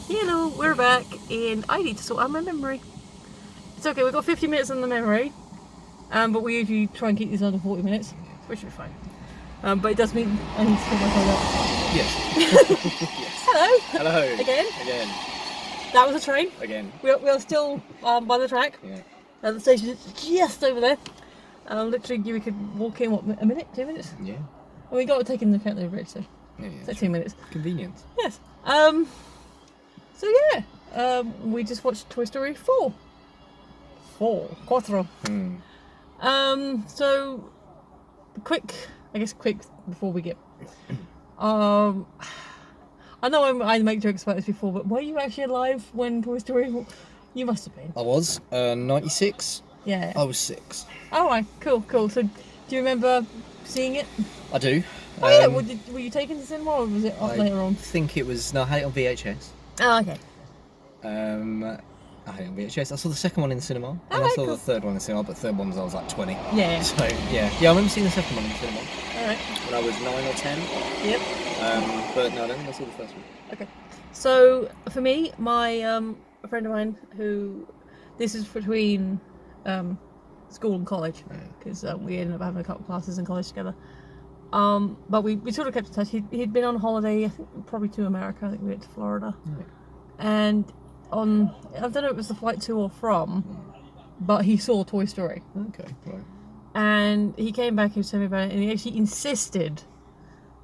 Hello, we're back, and I need to sort out my memory. It's okay, we've got 50 minutes on the memory, but we usually try and keep these under 40 minutes, which should be fine. But it does mean I need to sort my phone up. Yes. Yes. Hello! Hello. Again? Again. That was a train. Again. We're still by the track. Yeah. The station is just over there. Literally, we could walk in, what, a minute? 2 minutes? Yeah. And we got to take into account the bridge, so Yeah. it's like 2 minutes. Convenient. Yes. So yeah, we just watched Toy Story 4. Quattro. So quick before we get. I know I make jokes about this before, but were you actually alive when Toy Story? You must have been. I was 96. Yeah. I was 6. All right. Cool. So, do you remember seeing it? I do. Oh yeah. Were you taken to cinema or was it later on? I think it was. No, I had it on VHS. Oh, okay. I had it on VHS. I saw the second one in the cinema, and I Alright, saw cool. the third one in the cinema. But the third one was I was like 20. Yeah. So yeah. I remember seeing the second one in the cinema All right. when I was 9 or 10. Yep. But no, I don't think I saw the first one. Okay. So for me, my a friend of mine who this is between school and college because we ended up having a couple of classes in college together. But we sort of kept in touch. He'd been on holiday, I think probably to America. I think we went to Florida, and on I don't know if it was the flight to or from, but he saw Toy Story. Okay. Right. And he came back and was telling me about it, and he actually insisted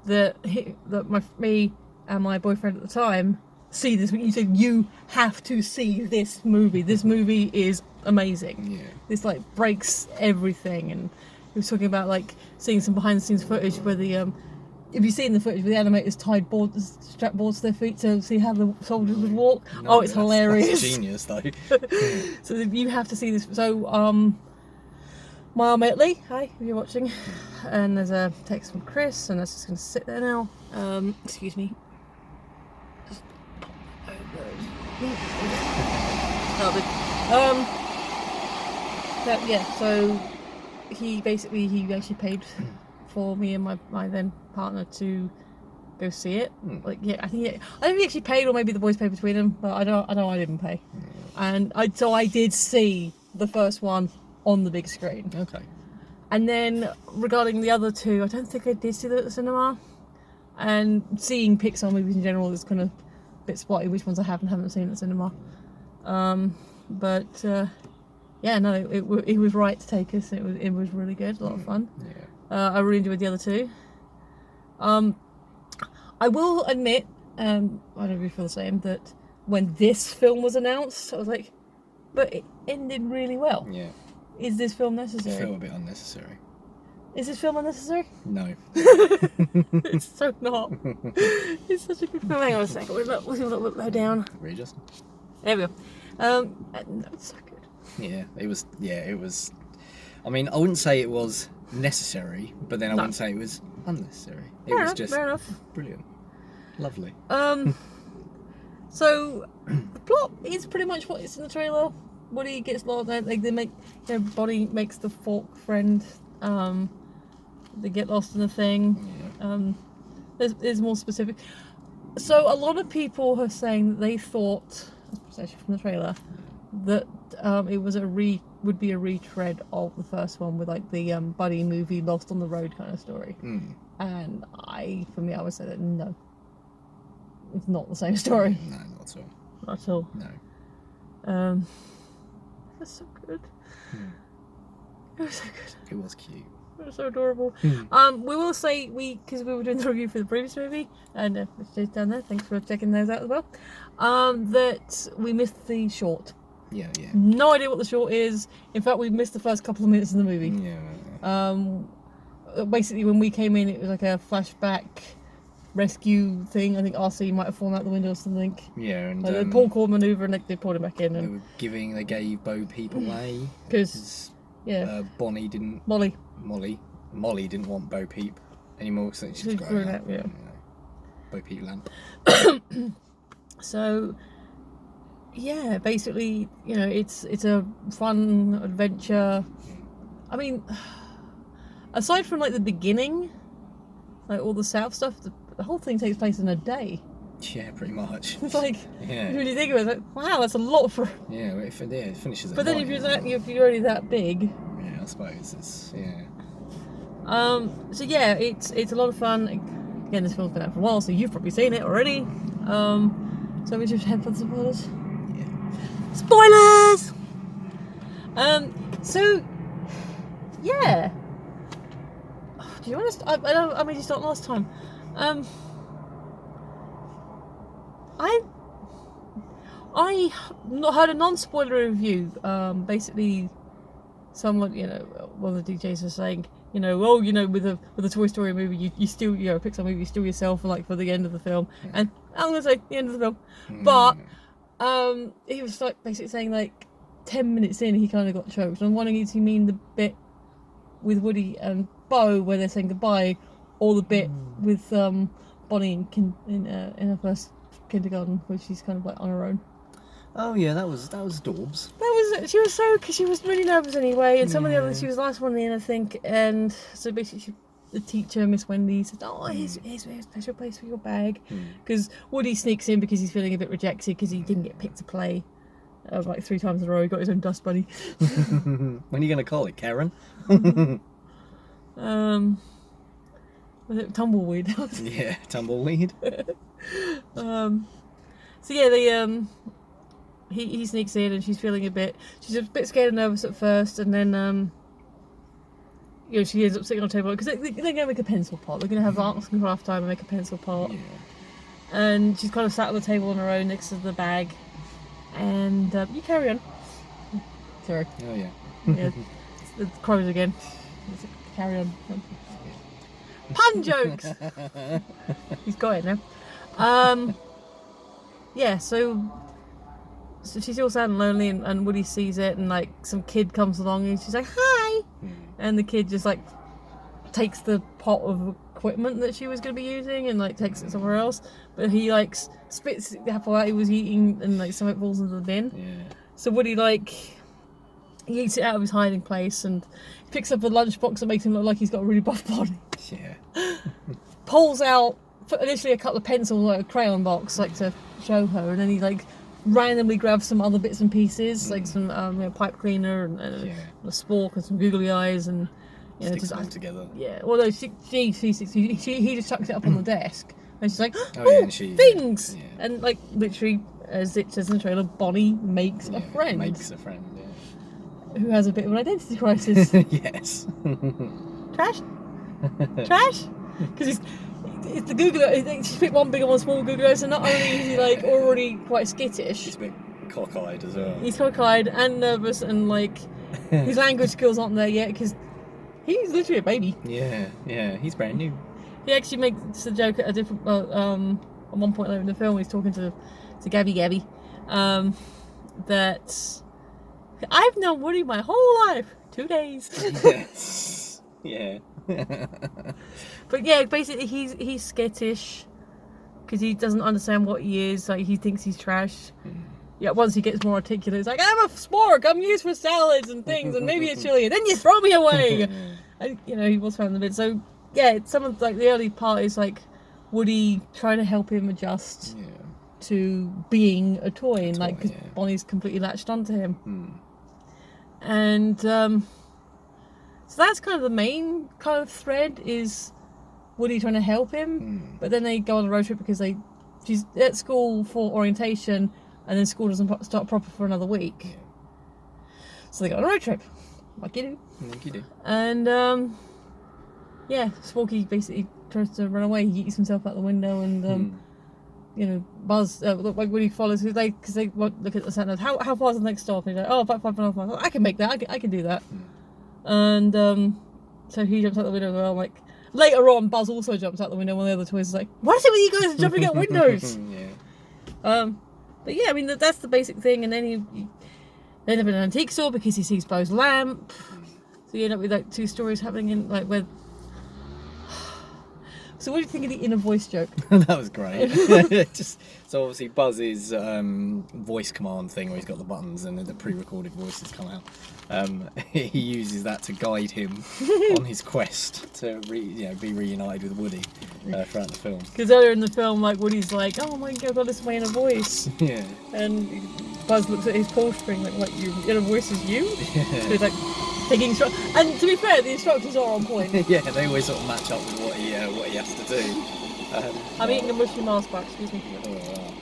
that me and my boyfriend at the time see this. He said, "You have to see this movie. This movie is amazing. Yeah. This like breaks everything." And he was talking about like seeing some behind the scenes footage where the if you've seen the footage where the animators tied strap boards to their feet to see how the soldiers would walk. No, it's that's hilarious. Genius though. So you have to see this. So my mate Lee, hi, if you're watching. And there's a text from Chris, and that's just going to sit there now. Excuse me. Just but yeah, so he actually paid for me and my then partner to go see it. Like I think he actually paid, or maybe the boys paid between them, but I know I didn't pay. And I did see the first one on the big screen. Okay. And then regarding the other two, I don't think I did see them at the cinema. And seeing Pixar movies in general is kind of a bit spotty which ones I haven't seen at the cinema. Yeah, no, it was right to take us. It was really good, a lot of fun. Yeah. I really enjoyed the other two. I will admit, I don't know if you feel the same, that when this film was announced, I was like, but it ended really well. Yeah. Is this film I necessary? feel a bit unnecessary. Is this film unnecessary? No. It's so not. It's such a good film. Hang on a second. We're a little bit low down. Regis? There we go. No, it's so good. Yeah, it was. Yeah, it was. I mean, I wouldn't say it was necessary, but then I wouldn't say it was unnecessary. It was just fair enough. brilliant, lovely. So the plot is pretty much what is in the trailer. Woody gets lost. Like they make, Bonnie makes the fork friend. They get lost in the thing. Yeah. There's more specific. So a lot of people are saying that they thought, especially from the trailer, that it was would be a retread of the first one with like the buddy movie Lost on the Road kind of story. And I would say that no, it's not the same story. No, not at all. Not at all. No. That's so good. It was so good. It was cute. It was so adorable. We will say because we were doing the review for the previous movie, and which is down there. Thanks for checking those out as well. That we missed the short. Yeah. No idea what the short is. In fact, we missed the first couple of minutes of the movie. Yeah. Basically, when we came in, it was like a flashback rescue thing. I think RC might have fallen out the window or something. Yeah, and The Paul Cord maneuver, and they pulled him back in. And they gave Bo Peep away because Bonnie didn't. Molly didn't want Bo Peep anymore because she's grown up. Yeah. Bo Peep lamp. So yeah, basically, it's a fun adventure. I mean, aside from like the beginning, like all the South stuff, the whole thing takes place in a day. Yeah, pretty much. It's like, Yeah. when you think of it, it's like, wow, that's a lot for. Yeah, it finishes at But then night, if you're isn't it? if you're already that big, Yeah, I suppose it's so yeah, it's a lot of fun. Again, this film's been out for a while, so you've probably seen it already. So we just head for the spoilers. yeah. Spoilers. So yeah. Do you want to? I made you start last time. I heard a non-spoiler review. Basically, someone, one of the DJs was saying, with a Toy Story movie, you still, a Pixar movie, you still yourself for the end of the film. Yeah. And I'm gonna say the end of the film, but he was like basically saying like 10 minutes in, he kind of got choked. And I'm wondering, does he mean the bit with Woody and Bo where they're saying goodbye, or the bit with Bonnie in her first kindergarten, where she's kind of like on her own? Oh yeah, that was Dorbs. She was really nervous anyway, and some of the others, she was the last one in, I think, and so basically the teacher, Miss Wendy, said, "Oh, here's a special place for your bag," because Woody sneaks in because he's feeling a bit rejected because he didn't get picked to play like 3 times in a row. He got his own dust bunny. When are you gonna call it, Karen? Was it Tumbleweed? Yeah, Tumbleweed. So yeah, they he sneaks in and she's a bit scared and nervous at first, and then she ends up sitting on a table because they're going to make a pencil pot. They're going to have arts and craft time and make a pencil pot. Yeah. And she's kind of sat on the table on her own next to the bag. And you carry on. Sorry. Oh yeah. Yeah, it's the crows again. Carry on. Pun jokes. He's got it now. Yeah, so she's all sad and lonely, and Woody sees it, and like some kid comes along and she's like, "Hi," and the kid just like takes the pot of equipment that she was going to be using and like takes it somewhere else, but he like spits the apple out he was eating, and like some of it falls into the bin. Yeah. So Woody he eats it out of his hiding place and picks up a lunchbox that makes him look like he's got a really buff body. Yeah. Pulls out initially a couple of pencils, like a crayon box, like to show her, and then he like randomly grabs some other bits and pieces, like some pipe cleaner and a spork and some googly eyes, and Sticks just them all together. Yeah. Well, no, he just chucks it up on the desk, and she's like, and things, yeah. and like literally, as it says in the trailer, Bonnie makes a friend. Makes a friend. Who has a bit of an identity crisis. Yeah. Yes. Trash? Trash? Because it's the Googler. She's picked one big and one small Googler, so not only is he like already quite skittish, He's a bit cockeyed as well. he's cockeyed and nervous, and like his language skills aren't there yet because he's literally a baby. Yeah, he's brand new. He actually makes a joke at a different. At one point later in the film, he's talking to Gabby, that I've known Woody my whole life. 2 days. Yes. Yeah. But yeah, basically he's skittish because he doesn't understand what he is. Like he thinks he's trash. Yeah, once he gets more articulate, it's like, I'm a spork. I'm used for salads and things, and maybe a chili. And then you throw me away. And he was found in the bit. So yeah, some of like the early part is like Woody trying to help him adjust to being a toy, and like because Bonnie's completely latched onto him. And so that's kind of the main kind of thread, is Woody trying to help him, but then they go on a road trip because she's at school for orientation, and then school doesn't start proper for another week. So they go on a road trip, like you do. And Sporky basically tries to run away. He eats himself out the window, and Buzz, like Woody follows because they won't look at the sat nav. How far is the next stop? And he's like, oh, about 5.5 miles. I can make that. I can do that. And so he jumps out the window as well. Like later on, Buzz also jumps out the window. One of the other toys is like, "What is it with you guys jumping out windows?" But yeah, I mean that's the basic thing. And then he end up in an antique store because he sees Bo's lamp. So you end up with like 2 stories happening in like where So what do you think of the inner voice joke? That was great. So obviously Buzz's voice command thing, where he's got the buttons and the pre-recorded voices come out. He uses that to guide him on his quest to be reunited with Woody throughout the film. Because earlier in the film, like Woody's like, "Oh my god, this is my inner voice," Yeah. and Buzz looks at his pull string like, "What? Your inner voice is you?" Yeah. So he's like taking and to be fair, the instructions are on point. Yeah, they always sort of match up with what he has to do. I'm eating a mushy Mars bar, excuse me. Oh, wow.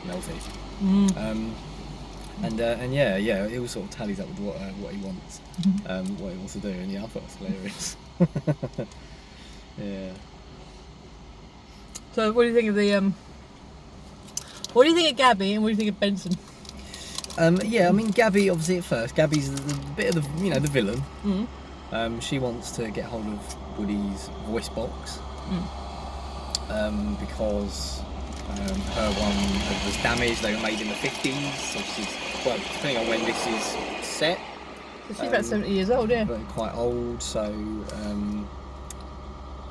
Melty. Mm. And yeah, it all sort of tallies up with what he wants, what he wants to do, and yeah, I thought it was hilarious. Yeah. So what do you think of the what do you think of Gabby and what do you think of Benson? Yeah, I mean Gabby obviously at first. Gabby's the bit of the the villain. Mm. She wants to get hold of Woody's voice box because her one was damaged. They were made in the 50s, so depending on when this is set. So she's about 70 years old, yeah. But quite old, so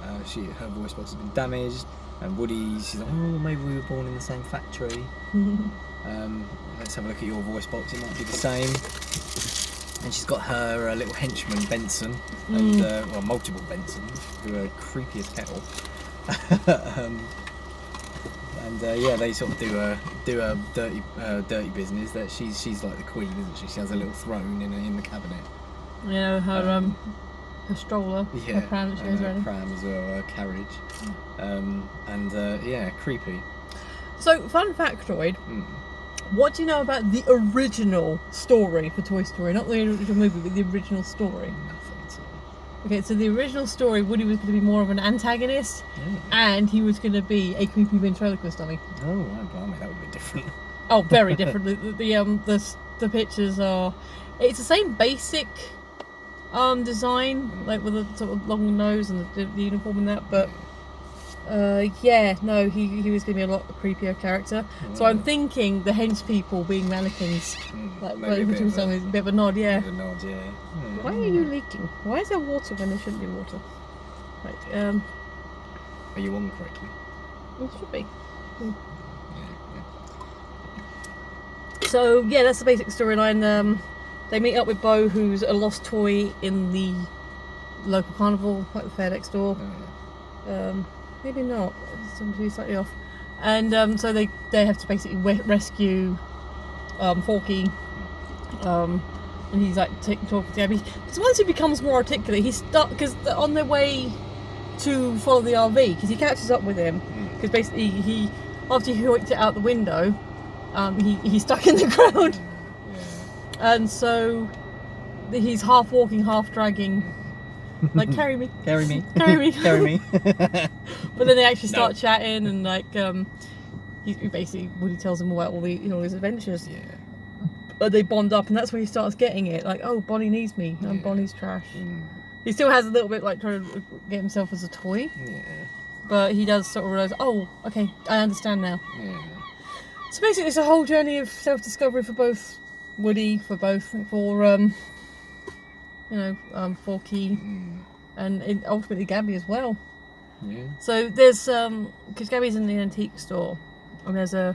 her voice box has been damaged. And she's like, oh, maybe we were born in the same factory. Let's have a look at your voice box, it might be the same. And she's got her little henchman, Benson, and multiple Bensons, who are creepy as hell. Yeah, they sort of do a dirty business. That she's like the queen, isn't she? She has a little throne in the cabinet. You know, her stroller, yeah, her pram that she goes around in. Pram as well, her carriage, yeah, creepy. So, fun factoid. What do you know about the original story for Toy Story? Not the original movie, but the original story. Nothing. So. Okay, so the original story, Woody was going to be more of an antagonist, and he was going to be a creepy ventriloquist dummy. Oh, right, blimey, that would be different. Oh, very different. The pictures are. It's the same basic design, like with a sort of long nose and the uniform and that, but. He was going to be a lot creepier character. So I'm thinking the hench people being mannequins, like a bit of a nod, yeah. Bit of a nod, yeah. Why are you leaking? Why is there water when there shouldn't be water? Right. Are you on correctly? It should be. Yeah. So yeah, that's the basic storyline. They meet up with Bo, who's a lost toy in the local carnival, like the fair next door. Maybe not. Somebody slightly off. And so they have to basically rescue Forky. And he's like talking to Gabby. Because once he becomes more articulate, he's stuck. Because on their way to follow the RV, because he catches up with him. Because basically after he hooked it out the window, he's stuck in the ground. And so he's half walking, half dragging. Like, carry me. Carry me. Carry me. Carry me. But then they actually start chatting, and like, he basically Woody tells him about all his adventures. Yeah. But they bond up, and that's where he starts getting it. Like, oh, Bonnie needs me. I'm Bonnie's trash. He still has a little bit like trying to get himself as a toy. Yeah. But he does sort of realise, oh, okay, I understand now. Yeah. So basically, it's a whole journey of self-discovery for both Woody, for Forky, and ultimately Gabby as well. Yeah. So there's because Gabby's in the antique store, and there's the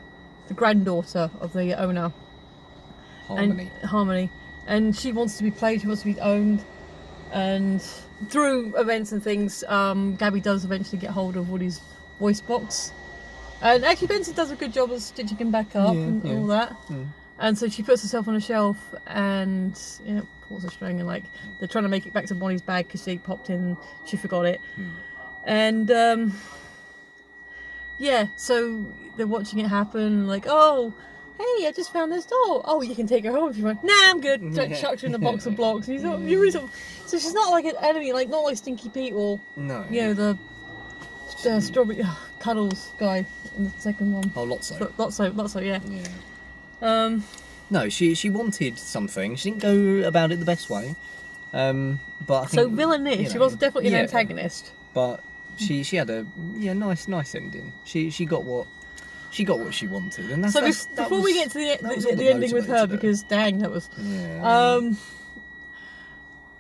granddaughter of the owner, Harmony, and she wants to be played, she wants to be owned, and through events and things, Gabby does eventually get hold of Woody's voice box, and actually Benson does a good job of stitching him back up and all that. And so she puts herself on a shelf and pulls a string, and like they're trying to make it back to Bonnie's bag because she popped in and she forgot it. And so they're watching it happen, like, oh, hey, I just found this doll. Oh, you can take her home if you want. Nah, I'm good. Chucked her in a box of blocks. And you really so she's not like an enemy, like not like Stinky Pete or the strawberry Cuddles guy in the second one. Oh, Lotso, yeah. No, she wanted something. She didn't go about it the best way. But I think, villainish. She was definitely an antagonist. But she had a nice ending. She got what she wanted, and that's before we get to the ending with her, because dang, that was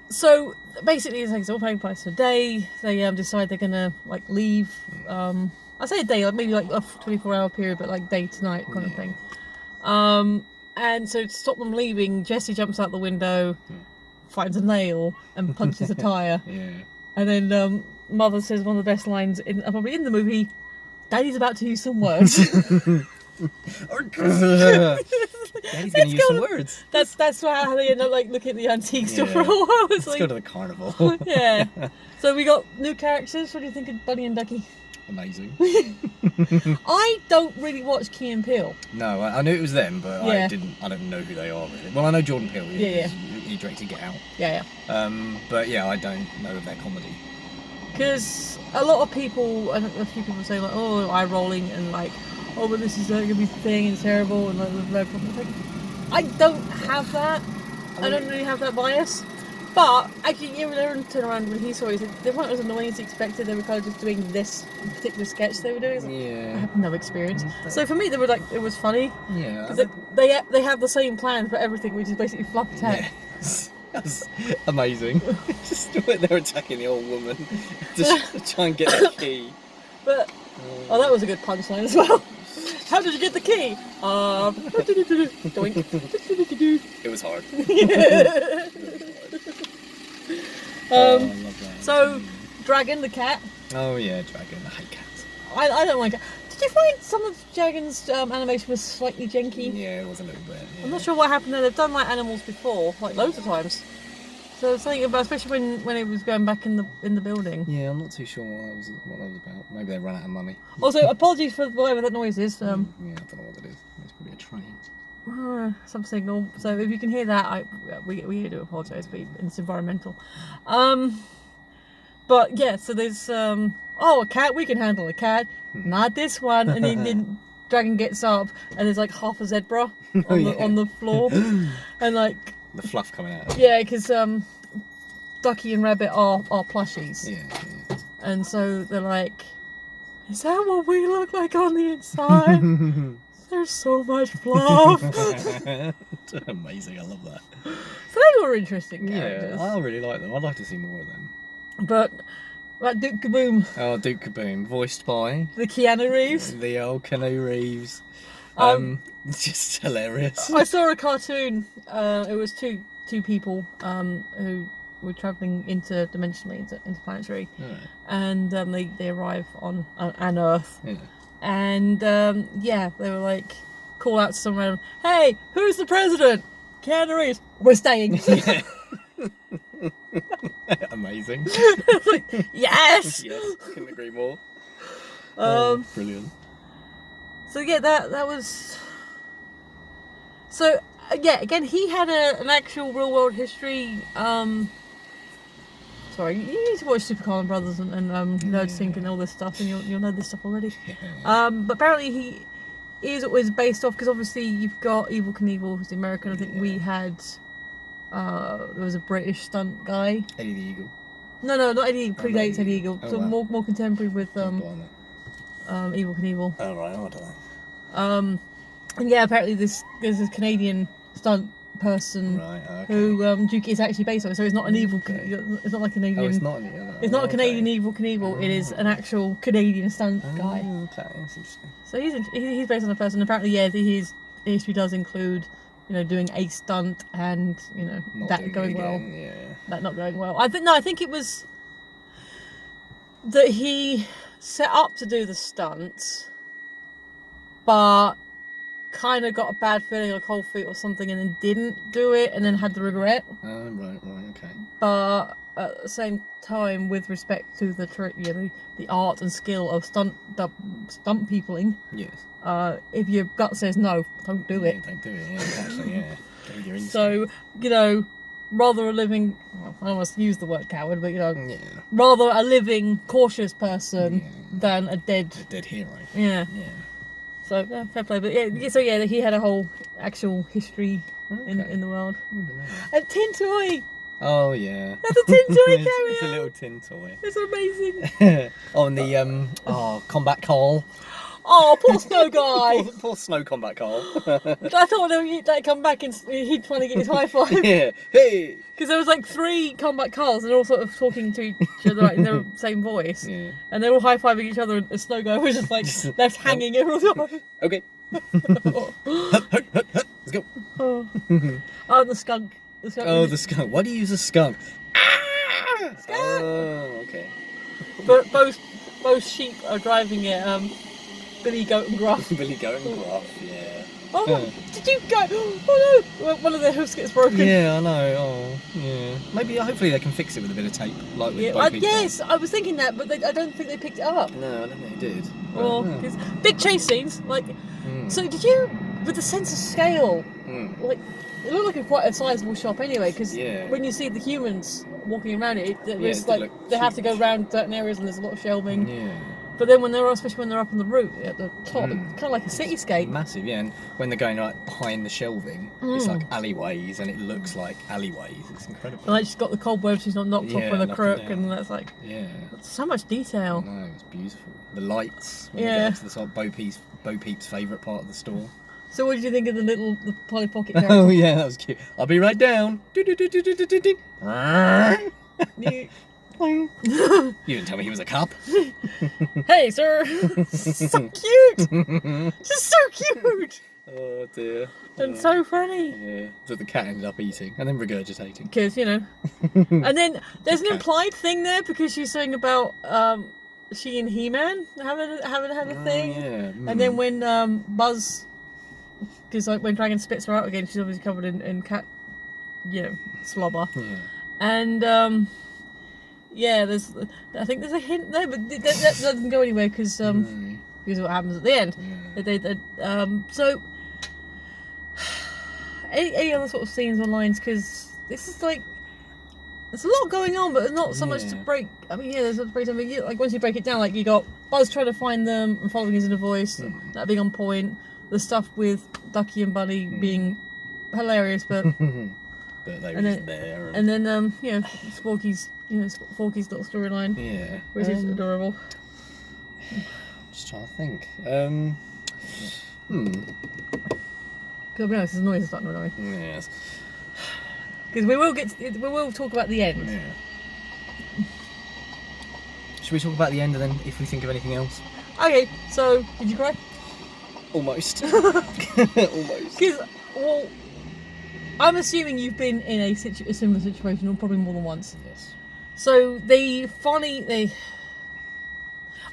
So basically, it's like it's all taking place a day. They decide they're gonna like leave. I say a day, like maybe like a 24-hour period, but like day to night kind of thing. And so to stop them leaving, Jesse jumps out the window, finds a nail, and punches a tire. Yeah. And then Mother says one of the best lines probably in the movie: "Daddy's about to use some words." Daddy's gonna use some words. That's how they end up like looking at the antique store for a while. It's Let's like, go to the carnival. yeah. So we got new characters. What do you think of Bunny and Ducky? Amazing. I don't really watch Key and Peele. No, I knew it was them, but Yeah. I don't know who they are really. Well, I know Jordan Peele. Yeah. He directed Get Out. Yeah. But yeah, I don't know of their comedy. Because a lot of people, a few people say like, oh, eye rolling and like, oh, but this is going to be the thing and it's terrible and like, there's no problem. Like, I don't have that. I don't really have that bias. But actually, yeah, Aaron turned around when he saw it. He said they weren't as annoying as he expected. They were kind of just doing this particular sketch they were doing. Like, Yeah. I have no experience. So for me, they were like, it was funny. Yeah. Because they have the same plan for everything, which is basically flop attack. Yeah. That's amazing. Just when they're attacking the old woman, just try and get the key. But oh, that was a good punchline as well. How did you get the key? It was hard. I love that. So, Dragon the cat. Oh yeah, Dragon. I hate cats. I don't like it. Did you find some of Dragon's animation was slightly janky? Yeah, it was a little bit. Yeah. I'm not sure what happened there. They've done like animals before, like loads of times. So something about, especially when it was going back in the building. Yeah, I'm not too sure what that was about. Maybe they ran out of money. Also, apologies for whatever that noise is. Yeah, I don't know what it is. It's probably a train. Some signal. So if you can hear that, we do apologise, but it's environmental. But yeah, so there's a cat. We can handle a cat. Not this one. And then Dragon gets up, and there's like half a zebra on the floor, and like the fluff coming out. Yeah, because Ducky and Rabbit are plushies. Yeah. And so they're like, is that what we look like on the inside? There's so much fluff. Amazing, I love that. So they were interesting characters. Yeah, I really like them. I'd like to see more of them. But like Duke Kaboom. Oh, Duke Kaboom, voiced by The Keanu Reeves. the old Keanu Reeves. Just hilarious. I saw a cartoon. It was two people who were travelling interdimensionally, interplanetary, and they arrive on an Earth. Yeah. And they were like, call out to someone random, hey, who's the president? Keanu Reeves. We're staying. Yeah. Amazing. Like, yes. Yes, couldn't agree more. Brilliant. So yeah, that was. So yeah, again, he had an actual real world history. Sorry, you need to watch Super Carlin Brothers and Nerd Sync and all this stuff, and you'll know this stuff already. Yeah. But apparently he is always based off, because obviously you've got Evel Knievel, who's the American. I think we had. There was a British stunt guy. Eddie the Eagle. No, not Eddie Eagle. Predates Eddie Eagle. Oh, So wow. more contemporary with Evel Knievel. Oh right, I don't know. And yeah, apparently there's this Canadian stunt person Right, okay. who Duke is actually based on. So it's not an evil. Okay. It's not like an Canadian. Oh, it's not an Eagle. It's not a Canadian Evel Knievel. It is an actual Canadian stunt guy. Okay, that's interesting. So he's based on a person. Apparently, yeah, his history does include, doing a stunt and Not that doing going it well. again, yeah. That not going well. I think it was that he set up to do the stunts, but kind of got a bad feeling or cold feet or something, and then didn't do it, and then had the regret. Oh, right, okay. But at the same time, with respect to the art and skill of stunt peopling, Yes. if your gut says no, don't do it. Yeah, don't do it, yeah, exactly, yeah. Go with your instinct. So, rather a living, I don't want to use the word coward, but Yeah. rather a living, cautious person Yeah. than a dead. A dead hero. Yeah. Yeah. So fair play, but yeah, he had a whole actual history in the world. A tin toy. Oh yeah. That's a tin toy it's, cameo. it's a little tin toy. It's amazing. On the combat call. Oh, poor Snow guy. Poor Snow Combat Carl. I thought they'd come back and he'd finally get his high five. Yeah. Hey. Because there was like 3 combat Carls and they're all sort of talking to each other like, in their same voice. Yeah. And they're all high-fiving each other and Snow guy was just like left hanging every time. Okay. Let's go. Oh, oh, the skunk. Oh, the skunk. Why do you use a skunk? Skunk. Oh, okay. But both sheep are driving it. Billy Goat and Gruff. Billy Goat and Gruff, yeah. Oh, did you go? Oh no! One of their hoofs gets broken. Yeah, I know. Oh, yeah. Maybe, hopefully, they can fix it with a bit of tape, like with Bo Peep. Yes, I was thinking that, but I don't think they picked it up. No, I don't think they did. But, Well, yeah. 'cause big chase scenes, like. So did you, with the sense of scale, like, it looked like quite a sizable shop anyway, because when you see the humans walking around it was it like looked they have to go huge. around certain areas and there's a lot of shelving. Yeah. But then when especially when they're up on the roof at the top, it's kind of like a cityscape. Massive, yeah. And when they're going like behind the shelving, it's like alleyways, and it looks like alleyways. It's incredible. And like she's got the cobwebs, she's not knocked off with a knocked crook, down. and that's like Yeah. so much detail. No, it's beautiful. The lights. When Yeah. They go to the sort of Bo Peep's favourite part of the store. So what did you think of the Polly Pocket character? Oh yeah, that was cute. I'll be right down. You didn't tell me he was a cop. Hey, sir! So cute! Just so cute! Oh dear. And so funny. Yeah. That the cat ended up eating and then regurgitating. Because, you know. And then there's an implied thing there because she's saying about she and He-Man haven't had a thing. Yeah. And then when Buzz, because like when Dragon spits her out again, she's obviously covered in cat, you know, slobber. Yeah. And yeah, I think there's a hint there, but that doesn't go anywhere because of what happens at the end. Yeah. So any other sort of scenes or lines, because this is like there's a lot going on, but not so much to break. I mean, yeah, there's a break. I mean, like once you break it down, like you got Buzz trying to find them and following his inner voice, that being on point. The stuff with Ducky and Bunny being hilarious, but but they were just there. and then you know Forky's little storyline, which is adorable. Just trying to think. To be honest, this noise is starting to annoy me. Yes. Because we will talk about the end. Yeah. Should we talk about the end and then if we think of anything else? Okay, so did you cry? Almost. Almost. Because well, I'm assuming you've been in a similar situation, or probably more than once. Yes. So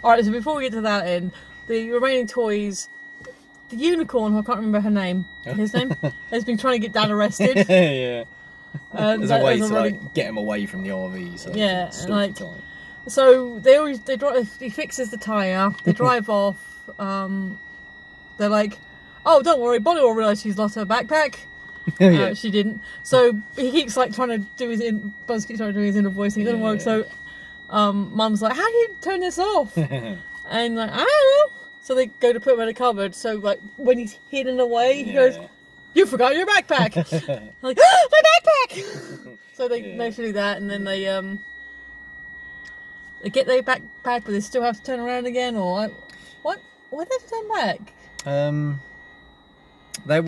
Alright, so before we get to that end, the remaining toys, the unicorn, I can't remember her name, his name, has been trying to get Dad arrested. Yeah. There's a way to really... like get him away from the RV. So yeah, like so they drive. He fixes the tire. They drive off. They're like, oh, don't worry, Bonnie will realise she's lost her backpack. Yeah. She didn't. So he keeps like trying to do Buzz keeps trying to do his inner voice, and it doesn't work. So Mum's like, how do you turn this off? And like, I don't know. So they go to put him in a cupboard. So like when he's hidden away, he goes, you forgot your backpack. Like, ah, my backpack. So they manage to do that, and then they get their backpack, but they still have to turn around again, or what? Why did they turn back? They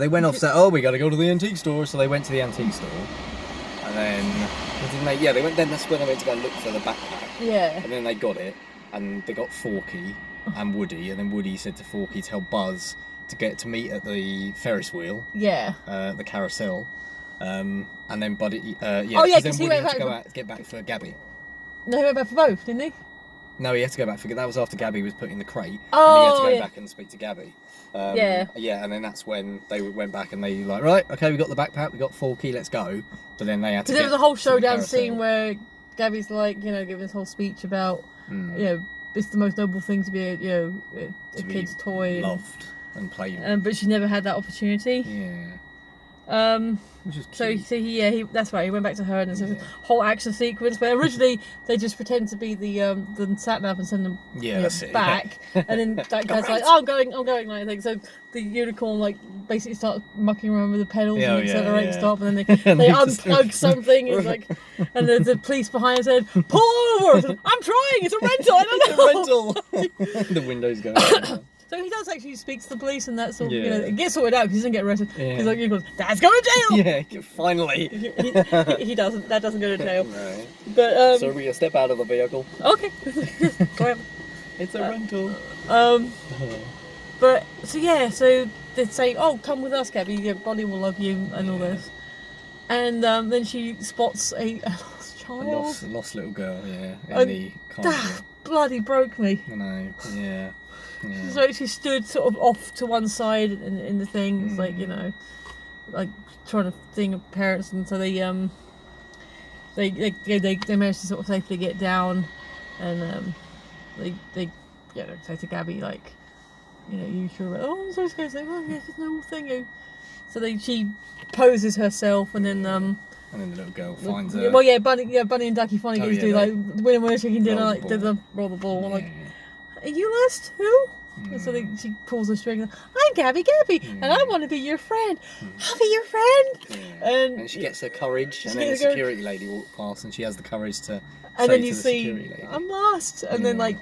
went off. So we got to go to the antique store. So they went to the antique store, and then didn't they? Yeah, they went. Then that's when they went to go look for the backpack. Yeah. And then they got it, and they got Forky and Woody, and then Woody said to Forky, tell Buzz to get to meet at the Ferris wheel. Yeah. The carousel. And then Buddy. Oh yeah, because he went back to go out to get back for Gabby. No, he went back for both, didn't he? No, he had to go back for. That was after Gabby was put in the crate. Oh, and he had to go back and speak to Gabby. Yeah, and then that's when they went back and they like, right, okay, we got the backpack, we got Forky, let's go. But then they had to. Because there was a whole showdown carousel. scene where Gabby's like, you know, giving this whole speech about, you know, it's the most noble thing to be a kid's toy, loved and played with. But she never had that opportunity. Yeah. Which is cute. So he that's right. He went back to her and there's a whole action sequence where originally they just pretend to be the sat nav and send them that's it, back, and then that guy's like, oh, I'm going, like I think. So the unicorn like basically starts mucking around with the pedals and accelerate stop, and then they unplug something. It's like, and there's the police behind said, pull over. I'm trying. It's a rental. I don't know. It's a rental. The windows go. So he does actually speak to the police and that sort of, Yeah. it gets sorted out because he doesn't get arrested. Yeah. He's like, he goes, Dad's going to jail! Yeah, finally. He doesn't, that doesn't go to jail. Right. But, So we're gonna step out of the vehicle. okay. Go ahead. It's a rental. But, so yeah, so they say, oh, come with us, Gabby, your body will love you and all this. And then she spots a lost child. Lost little girl, yeah. And The car. That bloody broke me. I know, yeah. So she stood sort of off to one side in the thing, it's like, like trying to think of parents, and so they managed to sort of safely get down, and they say to Gabby, like, you sure? Oh, I'm so scared. Like, oh yes, it's no thing. So she poses herself, and then and then the little girl finds her. Well, yeah, Bunny and Ducky finally get to do like winner chicken dinner, roll the like ball. did the roll the ball. I'm like, Yeah. are you us too? And so she pulls the string. I'm Gabby, and I want to be your friend. I'll be your friend. Yeah. And she gets her courage, and then the gets her- security lady walks past, and she has the courage to And say then to you the see, security lady. I'm lost. And then like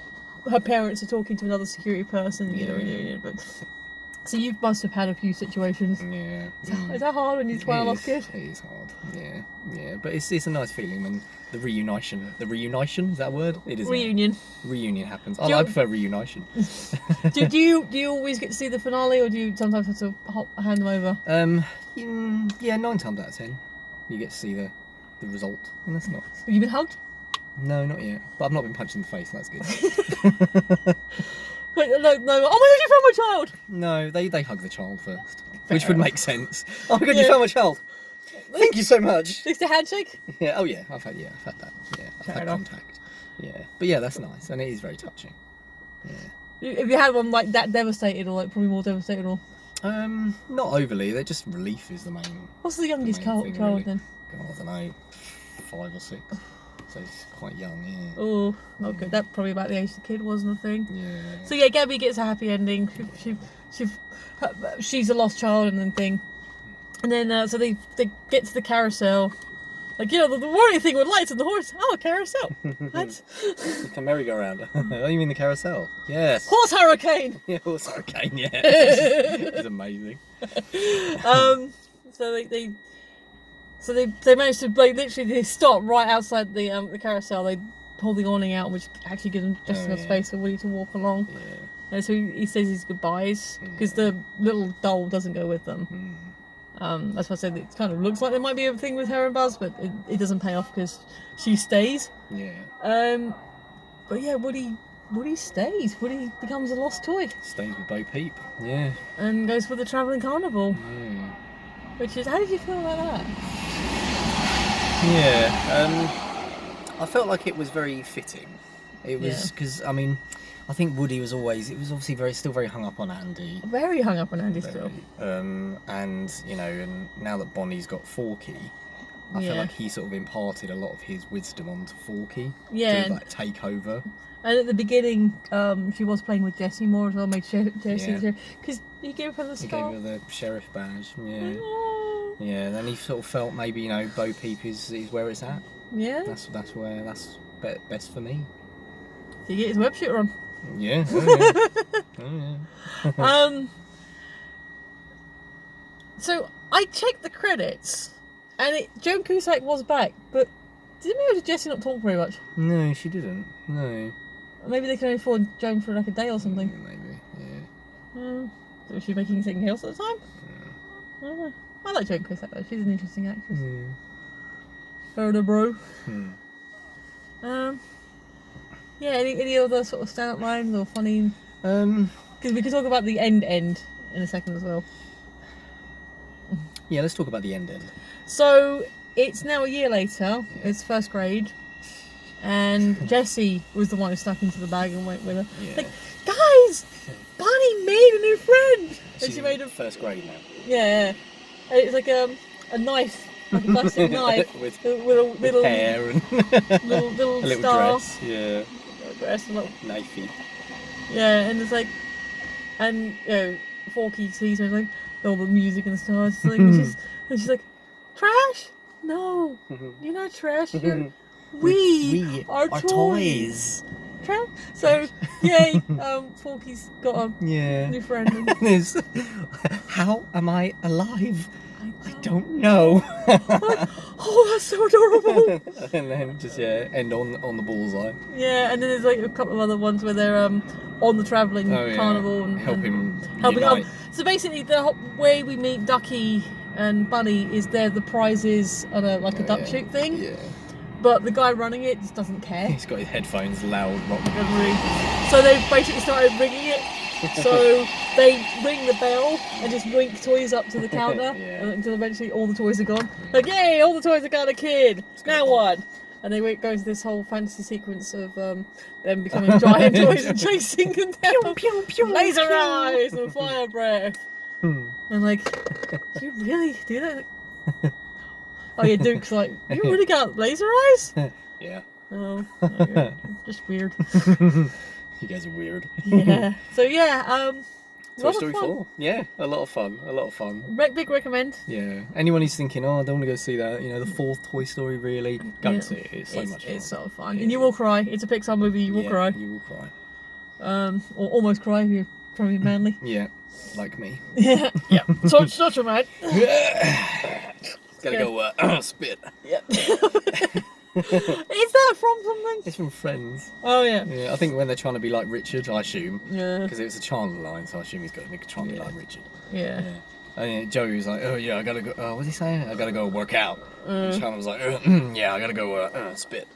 her parents are talking to another security person, but so you must have had a few situations. Yeah. Is that hard when you're 12 off kid? It is hard. Yeah. But it's a nice feeling when the reunition, is that a word? It is. Reunion. Reunion happens. you- I prefer reunition. do you always get to see the finale, or do you sometimes have to hand them over? Yeah, 9 times out of 10, you get to see the result, and that's nice. Have you been hugged? No, not yet. But I've not been punched in the face, and that's good. Wait, no. Oh my god, you found my child! No, they hug the child first, which would enough. make sense. Oh my god, you Yeah. found my child. Thank you so much. At least a handshake? Yeah. Oh yeah, I've had that. Yeah, I've Fair had enough. contact. Yeah, but yeah, that's nice, and it is very touching. Yeah. If you had one like that devastated, or like probably more devastated, or Not overly. They're just relief is the main. what's the youngest main child thing, really. then? God, I don't know, 5 or 6. So it's quite young. Yeah. Oh, not good. That probably about the age the kid wasn't a thing. Yeah. So yeah, Gabby gets a happy ending. She's a lost child and then thing, and then so they get to the carousel. Like, the warning thing with lights and the horse. Oh, a carousel. What? The merry-go-round. Oh, you mean the carousel? Yes. Horse hurricane. Yeah, horse hurricane. Yeah. It's amazing. So they managed to literally they stop right outside the carousel. They pull the awning out, which actually gives them just enough space for Woody to walk along. Yeah. And so he says his goodbyes because the little doll doesn't go with them. That's why I said it kind of looks like there might be a thing with her and Buzz, but it doesn't pay off because she stays. Yeah. But yeah, Woody stays. Woody becomes a lost toy Stays with Bo Peep. Yeah. and goes for the travelling carnival. Yeah. Which is, how did you feel about that? Yeah. I felt like it was very fitting. It was because I think Woody was obviously still very hung up on Andy. Very hung up on Andy still. And and now that Bonnie's got Forky, I feel like he sort of imparted a lot of his wisdom onto Forky. Yeah. To like take over. And at the beginning, she was playing with Jessie more as well, made Jessie Yeah. because he gave her the He star. gave her the sheriff badge. Yeah. Oh. Yeah. Then he sort of felt maybe Bo Peep is where it's at. Yeah. That's best for me. Did he get his web shooter on? Yeah. Oh, yeah. Oh, yeah. So I checked the credits, and Joan Cusack was back, but did Jessie not talk very much? No, she didn't. No. Maybe they can only afford Joan for like a day or something. Maybe. Yeah. So was she making something else at the time? I don't know. I like Joan Cusack though. She's an interesting actress. Her and her bro. Yeah. Any other sort of stand-up lines or funny? Because we can talk about the end in a second as well. Yeah, let's talk about the end. So it's now a year later. It's first grade, and Jessie was the one who snuck into the bag and went with her. Yeah. Like, guys, Bonnie made a new friend, and She's she made in first grade now. Yeah, and it's like a knife, like a plastic knife with a little hair and little a little star. dress. Yeah. Dress, little, Knifey. yeah, and it's like, and Forky sees her and like all the music and stars, like, and she's like, trash? No, you're not trash. We We are are toys. trailer. So yay, Forky's got a Yeah. new friend. And And there's, how am I alive? I don't know. oh, that's so adorable. And then just end on the bullseye. Yeah, and then there's like a couple of other ones where they're on the travelling carnival and helping out. unite. So basically, the way we meet Ducky and Bunny is they're the prizes on a duck shoot thing. Yeah. But the guy running it just doesn't care. He's got his headphones loud, rock. So they've basically started ringing it. So they ring the bell and just wink toys up to the counter until eventually all the toys are gone. Like, yay, all the toys are gone, a kid. Now what? And they go into this whole fantasy sequence of them becoming giant toys and chasing them down. Pew, pew, laser eyes and fire breath. And like, do you really do that? Oh yeah, Duke's like, you really got laser eyes? Yeah. Oh, okay. Just weird. You guys are weird. Yeah. So yeah, Toy Story 4. Yeah, a lot of fun. Big recommend. Yeah. Anyone who's thinking, oh, I don't want to go see that, the fourth Toy Story, really, go and see it. It's so much fun. It's so fun. And you will cry. It's a Pixar movie, you will cry. You will cry. Or almost cry if you're probably manly. Yeah, like me. Yeah. Such a man. Gotta go spit. Yep. Is that from something? It's from Friends. Oh yeah. Yeah, I think when they're trying to be like Richard, I assume. Yeah. Because it was a Chandler line, so I assume he's got to try and be like Richard. Yeah. And Joey was like, oh yeah, I gotta go. What's he saying? I gotta go work out. And Chandler was like, yeah, I gotta go spit.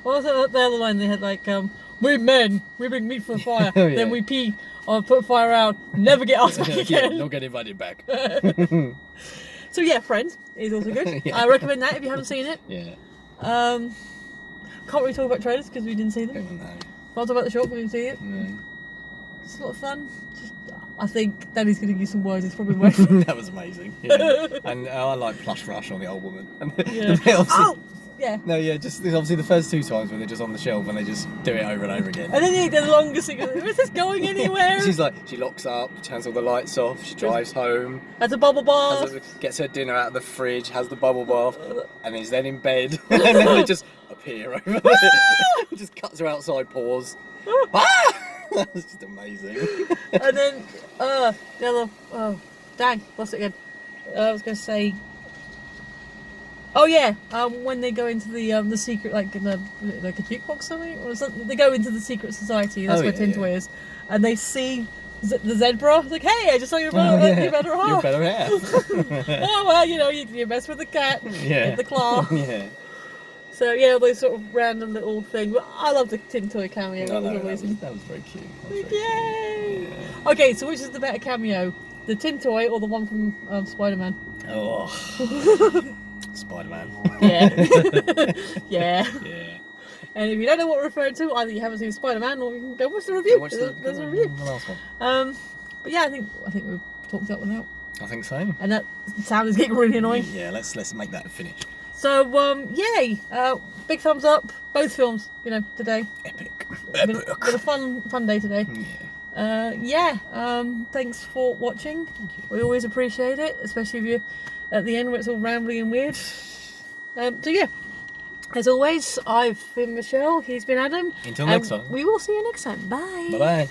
What was the other line they had? Like, we men, we bring meat for the fire, Oh, yeah. then we pee, or put fire out, never get asked back Yeah, again. don't get invited back. So yeah, Friends is also good. Yeah. I recommend that if you haven't seen it. Yeah. Can't really talk about trailers because we didn't see them. No. Can't talk about the short because we didn't see it. No. It's a lot of fun. I think Danny's going to use some words. It's probably worth. That was amazing. Yeah. And I like Plush Rush on the old woman. And Yeah. Yeah. No, yeah, just there's obviously the first two times when they're just on the shelf and they just do it over and over again. And then the longest thing. Is this going anywhere? She's like, she locks up, turns all the lights off, she drives home, That's a bubble bath. gets her dinner out of the fridge, has the bubble bath, and is then in bed. And then they just appear over there. Just cuts her outside, pause. That's just amazing. And then the other. Oh, dang! Lost it again. I was going to say. Oh yeah, when they go into the secret, like in a jukebox or something, or something, they go into the secret society. That's where Tintoy is, and they see the zebra. Like, hey, I just saw your better half. Your better half. Oh well, you mess with the cat, Yeah. get the claw. Yeah. So yeah, those sort of random little thing. But I love the Tintoy cameo. No, That was amazing. that was very cute. Yay! Yeah. Okay, so which is the better cameo, the Tintoy or the one from Spider-Man? Oh. Spider-Man. Yeah. Yeah. Yeah. And if you don't know what we're referring to, either you haven't seen Spider-Man or you can go watch the review. There's a review. The last one. But yeah, I think we've talked that one out. I think so. And that sound is getting really annoying. Yeah, let's make that a finish. So yay! Big thumbs up, both films. Today. Epic. Been a fun day today. Yeah. Thanks for watching. Thank you. We always appreciate it, especially if you're at the end where it's all rambling and weird. So yeah, as always, I've been Michelle. He's been Adam. Until next time. We will see you next time. Bye. Bye bye.